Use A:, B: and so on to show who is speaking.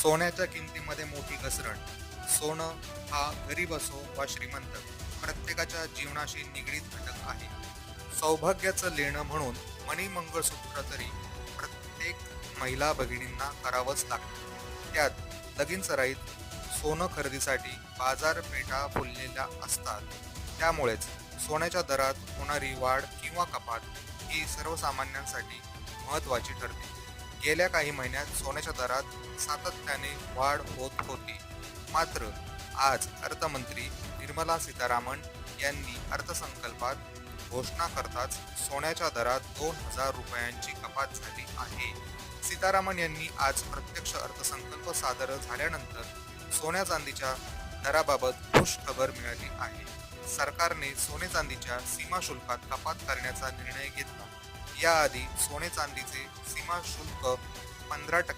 A: सोन्याच्या किमतीमध्ये मोठी घसरण. सोनं हा गरीब असो वा श्रीमंत, प्रत्येकाच्या जीवनाशी निगडीत घटक आहे. सौभाग्याचं लेणं म्हणून मणी मंगळसूत्र तरी प्रत्येक महिला भगिनींना करावंच लागतं. त्यात लगीन सराईत सोनं खरेदीसाठी बाजारपेठा फुललेल्या असतात. त्यामुळेच सोन्याच्या दरात होणारी वाढ किंवा कपात ही सर्वसामान्यांसाठी महत्त्वाची ठरते. गेल्या काही महिन्यात सोन्याच्या दरात सातत्याने वाढ होत होती. मात्र आज अर्थमंत्री निर्मला सीतारामन यांनी अर्थसंकल्पात घोषणा करताच सोन्याच्या दरात 2,000 रुपयांची कपात झाली आहे. सीतारामन यांनी आज प्रत्यक्ष अर्थसंकल्प सादर झाल्यानंतर सोन्या चांदीच्या दराबाबत खुश खबर मिळाली आहे. सरकारने सोने चांदीच्या सीमा शुल्कात कपात करण्याचा निर्णय घेतला. याआधी सोने चांदीचे सीमा शुल्क 15%